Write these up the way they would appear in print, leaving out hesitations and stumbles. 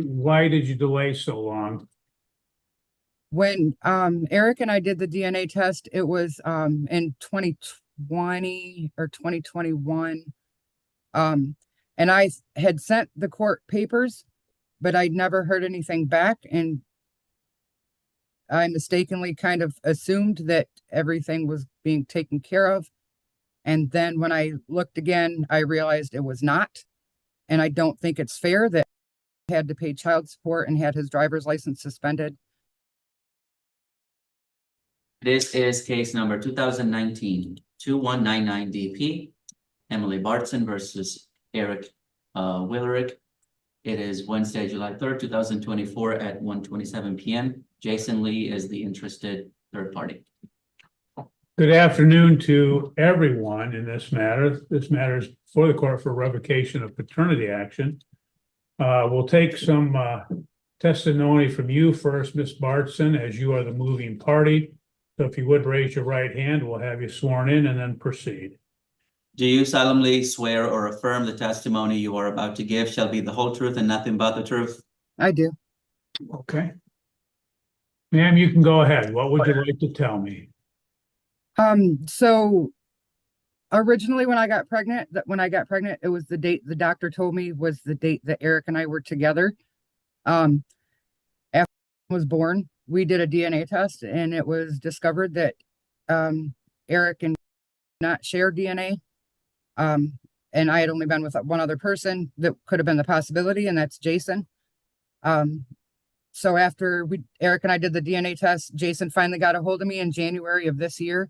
why did you delay so long? When Eric and I did the DNA test, it was in 2020 or 2021. And I had sent the court papers, but I'd never heard anything back, and I mistakenly kind of assumed that everything was being taken care of. And then when I looked again, I realized it was not. And I don't think it's fair that he had to pay child support and had his driver's license suspended. This is case number 2019-2199 DP, Emily Bartson versus Eric Willerick. It is Wednesday, July 3rd, 2024 at 1:27 p.m. Jason Lee is the interested third party. Good afternoon to everyone in this matter. This matter is before the court for revocation of paternity action. We'll take some testimony from you first, Ms. Bartson, as you are the moving party. So if you would raise your right hand, we'll have you sworn in and then proceed. Do you solemnly swear or affirm the testimony you are about to give shall be the whole truth and nothing but the truth? I do. Okay. Ma'am, you can go ahead. What would you like to tell me? So originally when I got pregnant, it was the date the doctor told me was the date that Eric and I were together. After I was born, we did a DNA test and it was discovered that Eric and not share DNA. And I had only been with one other person that could have been the possibility, and that's Jason. So after Eric and I did the DNA test, Jason finally got a hold of me in January of this year.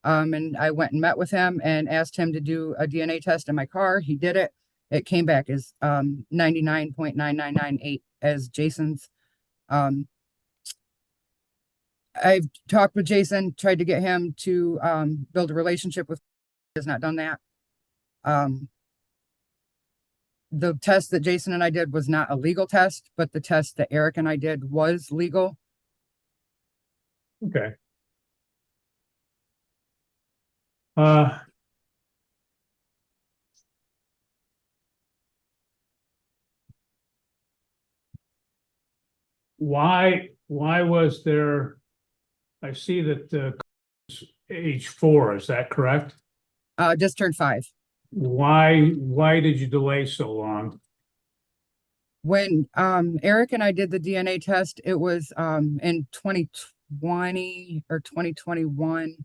And I went and met with him and asked him to do a DNA test in my car. He did it. It came back as 99.9998 as Jason's. I've talked with Jason, tried to get him to build a relationship with. He has not done that. The test that Jason and I did was not a legal test, but the test that Eric and I did was legal. Okay. Why was there, I see that age 4, is that correct? Just turned 5. Why did you delay so long? When Eric and I did the DNA test, it was in 2020 or 2021.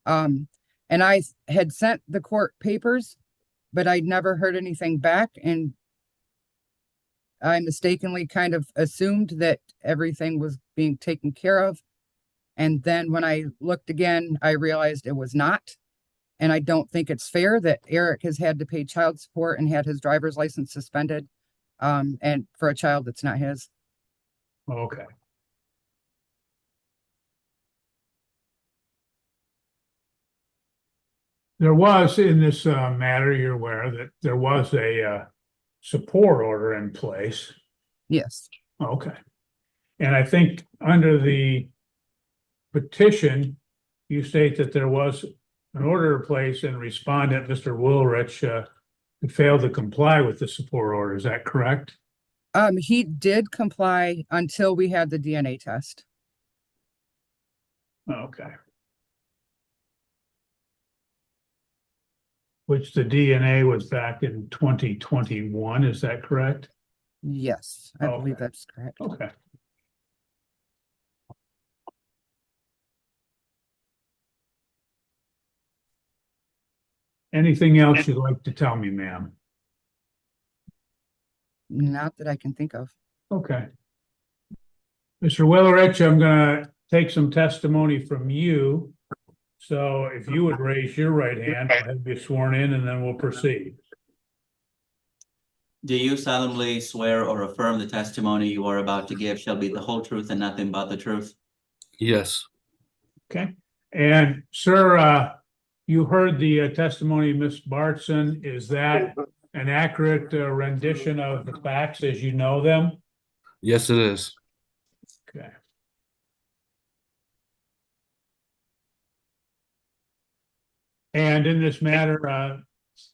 And I had sent the court papers, but I'd never heard anything back, and I mistakenly kind of assumed that everything was being taken care of. And then when I looked again, I realized it was not. And I don't think it's fair that Eric has had to pay child support and had his driver's license suspended, and for a child that's not his. Okay. There was, in this matter, you're aware that there was a support order in place. Yes. Okay. And I think under the petition, you state that there was an order in place and respondent, Mr. Woolrich, failed to comply with the support order. Is that correct? He did comply until we had the DNA test. Okay. Which the DNA was back in 2021, is that correct? Yes, I believe that's correct. Okay. Anything else you'd like to tell me, ma'am? Not that I can think of. Okay. Mr. Willerich, I'm gonna take some testimony from you. So if you would raise your right hand, I'll have you sworn in and then we'll proceed. Do you solemnly swear or affirm the testimony you are about to give shall be the whole truth and nothing but the truth? Yes. Okay. And sir, you heard the testimony of Ms. Bartson. Is that an accurate rendition of the facts as you know them? Yes, it is. Okay. And in this matter,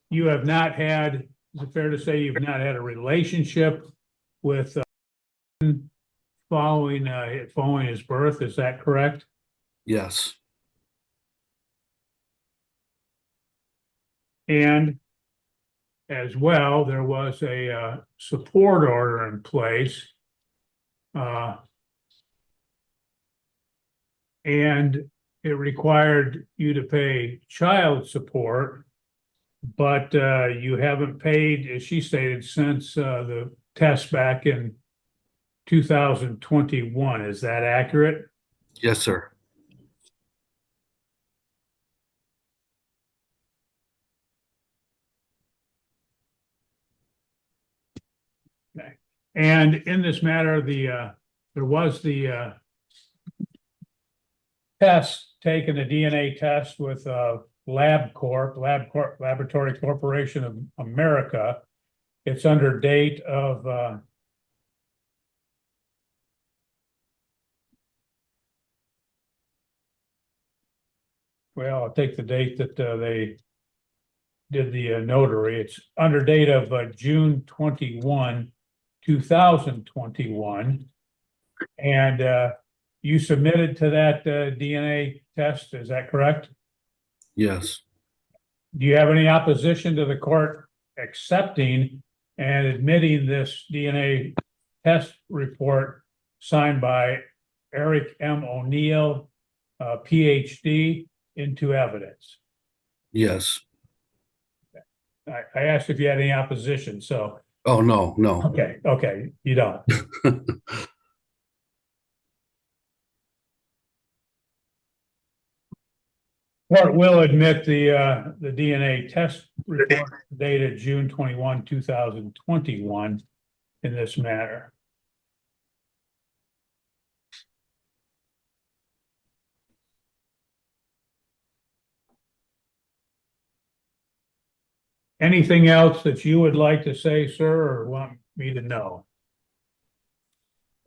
you have not had, is it fair to say you've not had a relationship with following his birth. Is that correct? Yes. And as well, there was a support order in place. And it required you to pay child support, but you haven't paid, as she stated, since the test back in 2021. Is that accurate? Yes, sir. And in this matter, there was the test taken, a DNA test with Laboratory Corporation of America. It's under date of well, I'll take the date that they did the notary. It's under date of June 21, 2021. And you submitted to that DNA test, is that correct? Yes. Do you have any opposition to the court accepting and admitting this DNA test report signed by Eric M. O'Neill, PhD, into evidence? Yes. I asked if you had any opposition, so. Oh, no, no. Okay, you don't. Court will admit the DNA test report dated June 21, 2021 in this matter. Anything else that you would like to say, sir, or want me to know?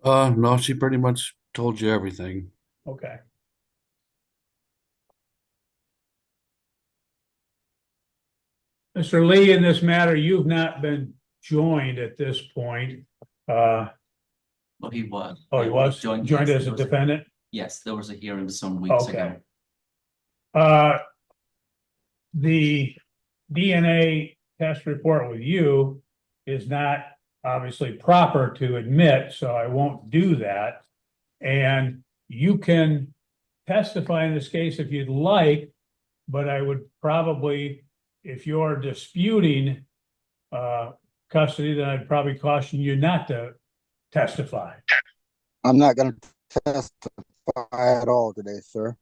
No, she pretty much told you everything. Okay. Mr. Lee, in this matter, you've not been joined at this point. Well, he was. Oh, he was joined as a defendant? Yes, there was a hearing some weeks ago. The DNA test report with you is not obviously proper to admit, so I won't do that. And you can testify in this case if you'd like, but I would probably, if you're disputing custody, then I'd probably caution you not to testify. I'm not going to testify at all today, sir.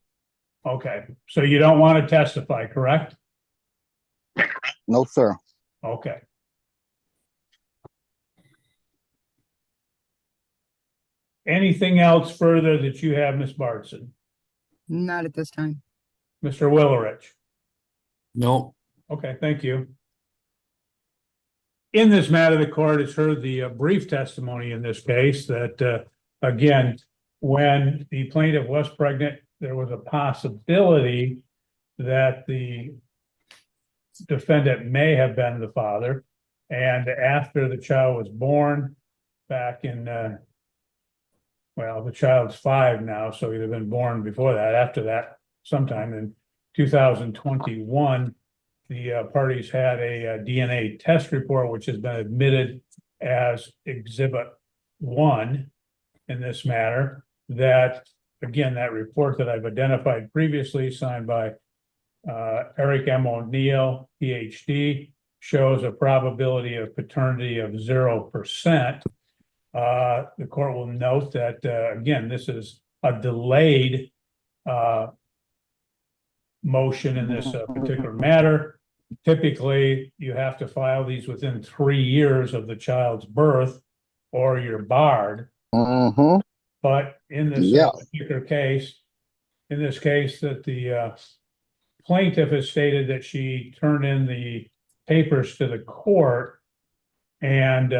Okay, so you don't want to testify, correct? No, sir. Okay. Anything else further that you have, Ms. Bartson? Not at this time. Mr. Willerich? No. Okay, thank you. In this matter, the court has heard the brief testimony in this case that, again, when the plaintiff was pregnant, there was a possibility that the defendant may have been the father. And after the child was born back in, well, the child's 5 now, so he'd have been born before that. After that, sometime in 2021, the parties had a DNA test report, which has been admitted as Exhibit 1 in this matter. That, again, that report that I've identified previously, signed by Eric M. O'Neill, PhD, shows a probability of paternity of 0%. The court will note that, again, this is a delayed motion in this particular matter. Typically, you have to file these within 3 years of the child's birth or you're barred. Mm-hmm. But in this Yeah. particular case, in this case that the plaintiff has stated that she turned in the papers to the court, and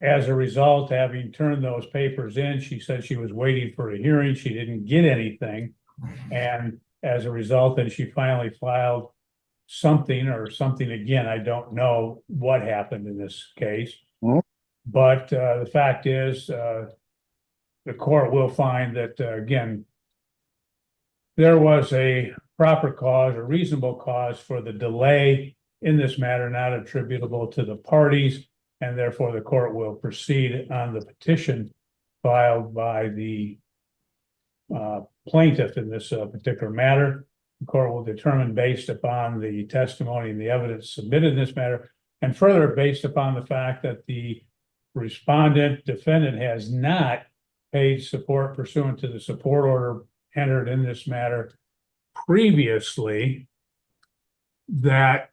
as a result, having turned those papers in, she said she was waiting for a hearing. She didn't get anything. And as a result, then she finally filed something again. I don't know what happened in this case. Mhm. But the fact is, the court will find that, again, there was a proper cause, a reasonable cause for the delay in this matter, not attributable to the parties, and therefore the court will proceed on the petition filed by the plaintiff in this particular matter. The court will determine based upon the testimony and the evidence submitted in this matter, and further based upon the fact that the respondent defendant has not paid support pursuant to the support order entered in this matter previously, that,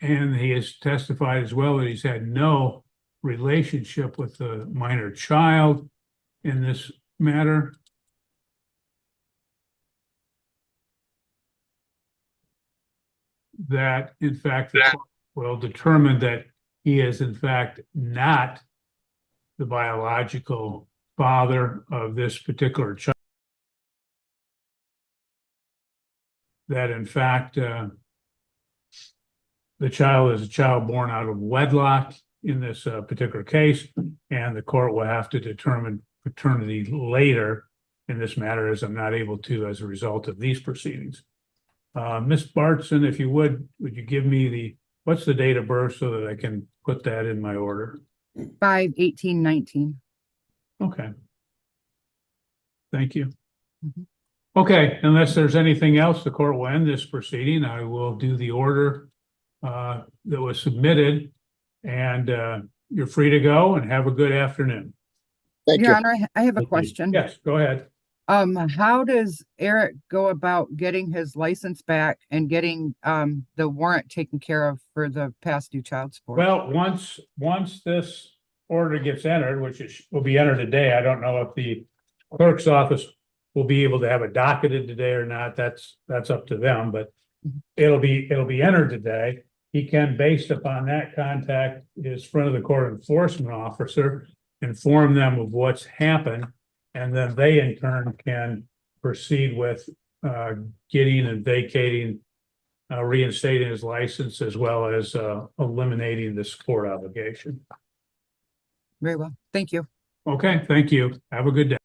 and he has testified as well that he's had no relationship with the minor child in this matter. That in fact the court will determine that he is in fact not the biological father of this particular child. That in fact the child is a child born out of wedlock in this particular case, and the court will have to determine paternity later in this matter, as I'm not able to as a result of these proceedings. Ms. Bartson, if you would you give me what's the date of birth so that I can put that in my order? 5/18/19. Okay. Thank you. Mhm. Okay, unless there's anything else, the court will end this proceeding. I will do the order that was submitted, and you're free to go and have a good afternoon. Thank Your you. Honor, I have a Thank you. question. Yes, go ahead. How does Eric go about getting his license back and getting the warrant taken care of for the past due child support? Well, once this order gets entered, which will be entered today, I don't know if the clerk's office will be able to have it docketed today or not. That's up to them, but it'll be entered today. He can, based upon that, contact his front of the court enforcement officer, inform them of what's happened, and then they in turn can proceed with getting and vacating, reinstating his license, as well as eliminating the support obligation. Very well. Thank you. Okay, thank you. Have a good day.